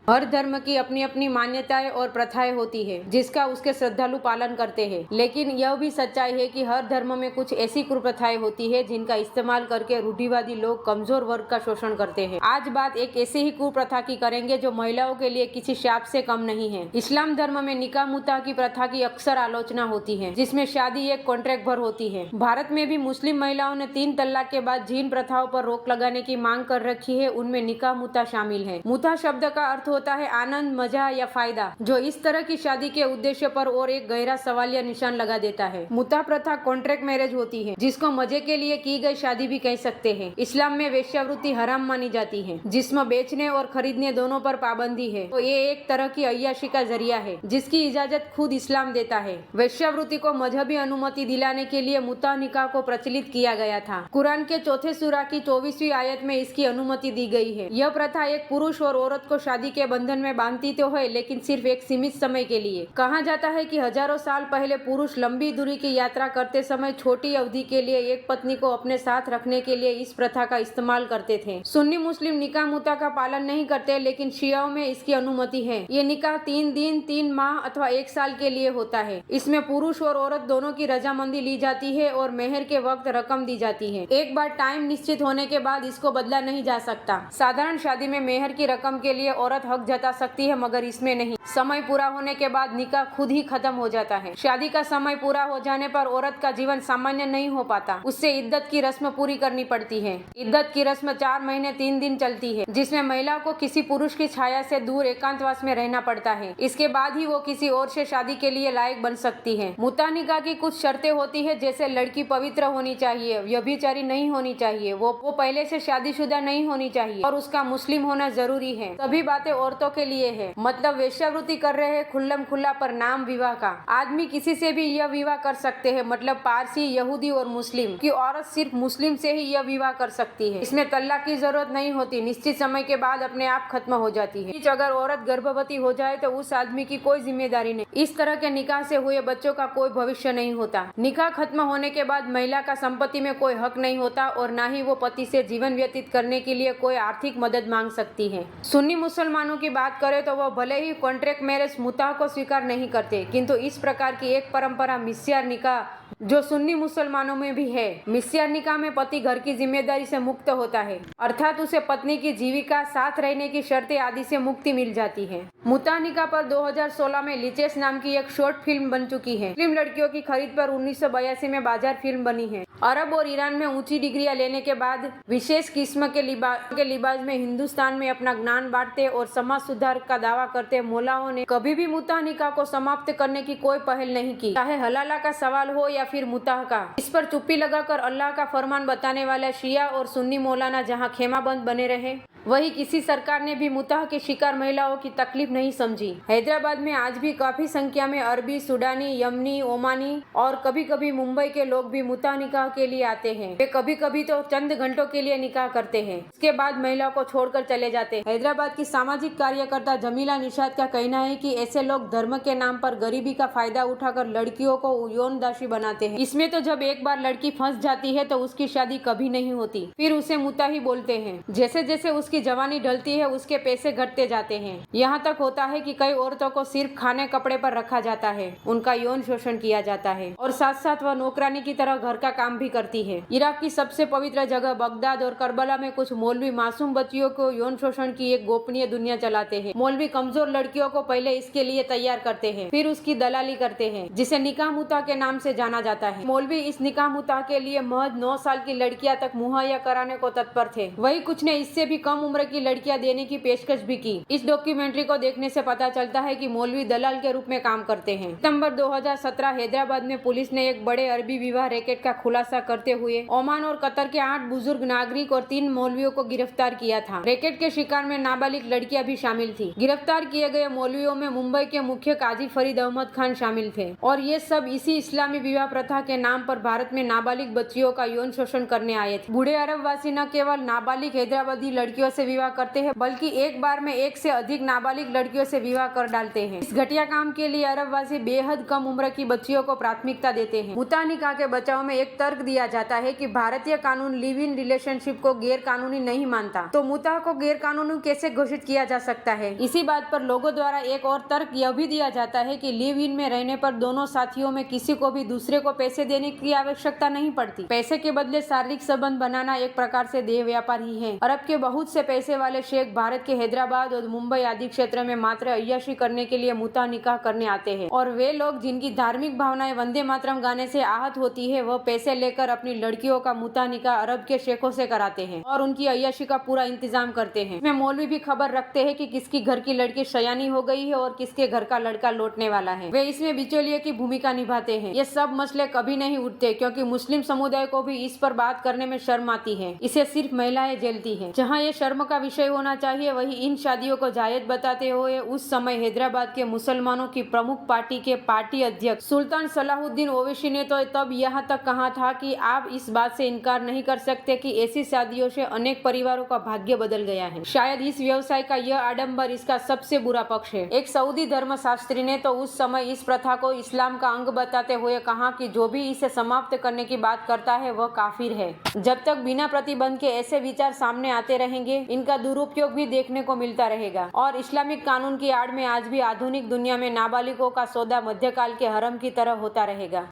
हर धर्म की अपनी अपनी मान्यताएं और प्रथाएं होती है जिसका उसके श्रद्धालु पालन करते हैं, लेकिन यह भी सच्चाई है कि हर धर्म में कुछ ऐसी कुप्रथाएं होती है जिनका इस्तेमाल करके रूढ़िवादी लोग कमजोर वर्ग का शोषण करते हैं। आज बात एक ऐसी ही कुप्रथा की करेंगे जो महिलाओं के लिए किसी शाप से कम नहीं है। इस्लाम धर्म में निकाह मुता की प्रथा की अक्सर आलोचना होती है, जिसमें शादी एक कॉन्ट्रैक्ट भर होती है। भारत में भी मुस्लिम महिलाओं ने 3 तलाक के बाद जिन प्रथाओं पर रोक लगाने की मांग कर रखी है उनमें निकाह मुता शामिल है। मुता शब्द का अर्थ होता है आनंद, मजा या फायदा, जो इस तरह की शादी के उद्देश्य पर और एक गहरा सवालिया निशान लगा देता है। मुता प्रथा कॉन्ट्रैक्ट मैरिज होती है, जिसको मजे के लिए की गई शादी भी कह सकते हैं। इस्लाम में वेश्यावृत्ति हराम मानी जाती है, जिसमें बेचने और खरीदने दोनों पर पाबंदी है। तो ये एक तरह की अय्याशी का जरिया है जिसकी इजाजत खुद इस्लाम देता है। वेश्यावृत्ति को मजहबी अनुमति दिलाने के लिए मुता निकाह को प्रचलित किया गया था। कुरान के 4 सूरा की 24वीं आयत में इसकी अनुमति दी गई है। यह प्रथा एक पुरुष और औरत को शादी के बंधन में बांधती तो है, लेकिन सिर्फ एक सीमित समय के लिए। कहा जाता है कि हजारों साल पहले पुरुष लंबी दूरी की यात्रा करते समय छोटी अवधि के लिए एक पत्नी को अपने साथ रखने के लिए इस प्रथा का इस्तेमाल करते थे। सुन्नी मुस्लिम निकाह मुता का पालन नहीं करते, लेकिन शियाओं में इसकी अनुमति है। ये निकाह 3 दिन, 3 माह अथवा 1 साल के लिए होता है। इसमें पुरुष और औरत दोनों की रजामंदी ली जाती है और मेहर के वक्त रकम दी जाती है। एक बार टाइम निश्चित होने के बाद इसको बदला नहीं जा सकता। साधारण शादी में मेहर की रकम के लिए औरत हक जता सकती है, मगर इसमें नहीं। समय पूरा होने के बाद निकाह खुद ही खत्म हो जाता है। शादी का समय पूरा हो जाने पर औरत का जीवन सामान्य नहीं हो पाता। उससे इद्दत की रस्म पूरी करनी पड़ती है। इद्दत की रस्म 4 महीने 3 दिन चलती है, जिसमें महिला को किसी पुरुष की छाया से दूर एकांतवास में रहना पड़ता है। इसके बाद ही वो किसी और से शादी के लिए लायक बन सकती है। मुता निकाह की कुछ शर्तें होती है, जैसे लड़की पवित्र होनी चाहिए, व्यभिचारी नहीं होनी चाहिए, वो पहले से शादीशुदा नहीं होनी चाहिए और उसका मुस्लिम होना जरूरी है। सभी बातें औरतों के लिए है। मतलब वेश्यावृत्ति कर रहे हैं खुल्लम खुल्ला पर नाम विवाह का। आदमी किसी से भी यह विवाह कर सकते हैं, मतलब पारसी, यहूदी और मुस्लिम की औरत सिर्फ मुस्लिम से ही यह विवाह कर सकती है। इसमें तलाक की जरूरत नहीं होती, निश्चित समय के बाद अपने आप खत्म हो जाती है। अगर औरत गर्भवती हो जाए तो उस आदमी की कोई जिम्मेदारी नहीं। इस तरह के निकाह से हुए बच्चों का कोई भविष्य नहीं होता। निकाह खत्म होने के बाद महिला का संपत्ति में कोई हक नहीं होता और न ही वो पति से जीवन व्यतीत करने के लिए कोई आर्थिक मदद मांग सकती है। सुन्नी मुसलमानों की बात करें तो वह भले ही कॉन्ट्रैक्ट मैरिज मुताह को स्वीकार नहीं करते, किंतु इस प्रकार की एक परंपरा मिस्यार निकाह जो सुन्नी मुसलमानों में भी है। मिस्यार निकाह में पति घर की जिम्मेदारी से मुक्त होता है, अर्थात उसे पत्नी की जीविका, साथ रहने की शर्तें आदि से मुक्ति मिल जाती है। मुता निकाह पर 2016 में लिचेस नाम की एक शॉर्ट फिल्म बन चुकी है। मुस्लिम लड़कियों की खरीद पर 1982 में बाजार फिल्म बनी है। अरब और ईरान में ऊंची डिग्रियां लेने के बाद विशेष किस्म के लिबास में हिंदुस्तान में अपना ज्ञान बांटते और समाज सुधार का दावा करते मौलाओं ने कभी भी मुता निकाह को समाप्त करने की कोई पहल नहीं की, चाहे हलाला का सवाल हो या फिर मुताह का। इस पर चुप्पी लगाकर अल्लाह का फरमान बताने वाले शिया और सुन्नी मौलाना जहां खेमाबंद बने रहे, वही किसी सरकार ने भी मुताह के शिकार महिलाओं की तकलीफ नहीं समझी। हैदराबाद में आज भी काफी संख्या में अरबी, सुडानी, यमनी, ओमानी और कभी कभी मुंबई के लोग भी मुताह निकाह के लिए आते हैं। वे कभी कभी तो चंद घंटों के लिए निकाह करते हैं, उसके बाद महिला को छोड़कर चले जाते हैं। हैदराबाद की सामाजिक कार्यकर्ता जमीला निशाद का कहना है कि ऐसे लोग धर्म के नाम पर गरीबी का फायदा उठाकर लड़कियों को यौन दासी बनाते हैं। इसमें तो जब एक बार लड़की फंस जाती है तो उसकी शादी कभी नहीं होती, फिर उसे मुता ही बोलते हैं। जैसे जैसे उसकी जवानी ढलती है उसके पैसे घटते जाते हैं। यहाँ तक होता है कि कई औरतों को सिर्फ खाने कपड़े पर रखा जाता है, उनका यौन शोषण किया जाता है और साथ साथ वह नौकरानी की तरह घर का काम भी करती है। इराक की सबसे पवित्र जगह बगदाद और करबला में कुछ मौलवी मासूम बच्चियों को यौन शोषण की एक गोपनीय दुनिया चलाते हैं। मौलवी कमजोर लड़कियों को पहले इसके लिए तैयार करते हैं, फिर उसकी दलाली करते हैं, जिसे निकाह मुता के नाम से जाना जाता है। मौलवी इस निकाह मुता के लिए महज 9 साल की लड़कियां तक मुहैया कराने को तत्पर थे। वही कुछ ने इससे भी कम उम्र की लड़कियां देने की पेशकश भी की। इस डॉक्यूमेंट्री को देखने से पता चलता है कि मौलवी दलाल के रूप में काम करते हैं। सितंबर 2017 हैदराबाद में पुलिस ने एक बड़े अरबी विवाह रैकेट का खुलासा करते हुए ओमान और कतर के 8 बुजुर्ग नागरिक और 3 मौलवियों को गिरफ्तार किया था। रैकेट के शिकार में नाबालिग लड़कियां भी शामिल थी। गिरफ्तार किए गए मौलवियों में मुंबई के मुख्य काजी फरीद अहमद खान शामिल थे और ये सब इसी इस्लामी विवाह प्रथा के नाम पर भारत में नाबालिग बच्चियों का यौन शोषण करने आए थे। बूढ़े अरब वासी न केवल नाबालिग हैदराबादी लड़कियों से विवाह करते हैं, बल्कि एक बार में एक से अधिक नाबालिग लड़कियों से विवाह कर डालते हैं। इस घटिया काम के लिए अरबवासी बेहद कम उम्र की बच्चियों को प्राथमिकता देते हैं। मुता निकाह के बचाव में एक तर्क दिया जाता है कि भारतीय कानून लिव इन रिलेशनशिप को गैर कानूनी नहीं मानता, तो मुता को गैर कानूनी कैसे घोषित किया जा सकता है। इसी बात पर लोगों द्वारा एक और तर्क यह भी दिया जाता है कि लिव इन में रहने पर दोनों साथियों में किसी को भी दूसरे को पैसे देने की आवश्यकता नहीं पड़ती। पैसे के बदले शारीरिक संबंध बनाना एक प्रकार से देह व्यापार ही है। अरब के बहुत से पैसे वाले शेख भारत के हैदराबाद और मुंबई आदि क्षेत्र में मात्र अय्याशी करने के लिए मुता निकाह करने आते हैं, और वे लोग जिनकी धार्मिक भावनाएं वंदे मातरम गाने से आहत होती है, वह पैसे लेकर अपनी लड़कियों का मुता निकाह अरब के शेखों से कराते हैं और उनकी अय्याशी का पूरा इंतजाम करते हैं। इसमें मौलवी भी खबर रखते हैं कि किसकी घर की लड़की शयानी हो गई है और किसके घर का लड़का लौटने वाला है। वे इसमें बिचौलिए की भूमिका निभाते हैं। ये सब मसले कभी नहीं उठते, क्योंकि मुस्लिम समुदाय को भी इस पर बात करने में शर्म आती है। इसे सिर्फ महिलाएं झेलती हैं। जहाँ ये शर्म का विषय होना चाहिए, वही इन शादियों को जायज बताते हुए उस समय हैदराबाद के मुसलमानों की प्रमुख पार्टी के पार्टी अध्यक्ष सुल्तान सलाहुद्दीन ओवैसी ने तो तब यहाँ तक कहा था कि आप इस बात से इनकार नहीं कर सकते कि ऐसी शादियों से अनेक परिवारों का भाग्य बदल गया है। शायद इस व्यवसाय का यह आडंबर इसका सबसे बुरा पक्ष है। एक सऊदी धर्मशास्त्री ने तो उस समय इस प्रथा को इस्लाम का अंग बताते हुए कहा कि जो भी इसे समाप्त करने की बात करता है वह काफिर है। जब तक बिना प्रतिबंध के ऐसे विचार सामने आते रहेंगे, इनका दुरुपयोग भी देखने को मिलता रहेगा और इस्लामिक कानून की आड़ में आज भी आधुनिक दुनिया में नाबालिगों का सौदा मध्यकाल के हरम की तरह होता रहेगा।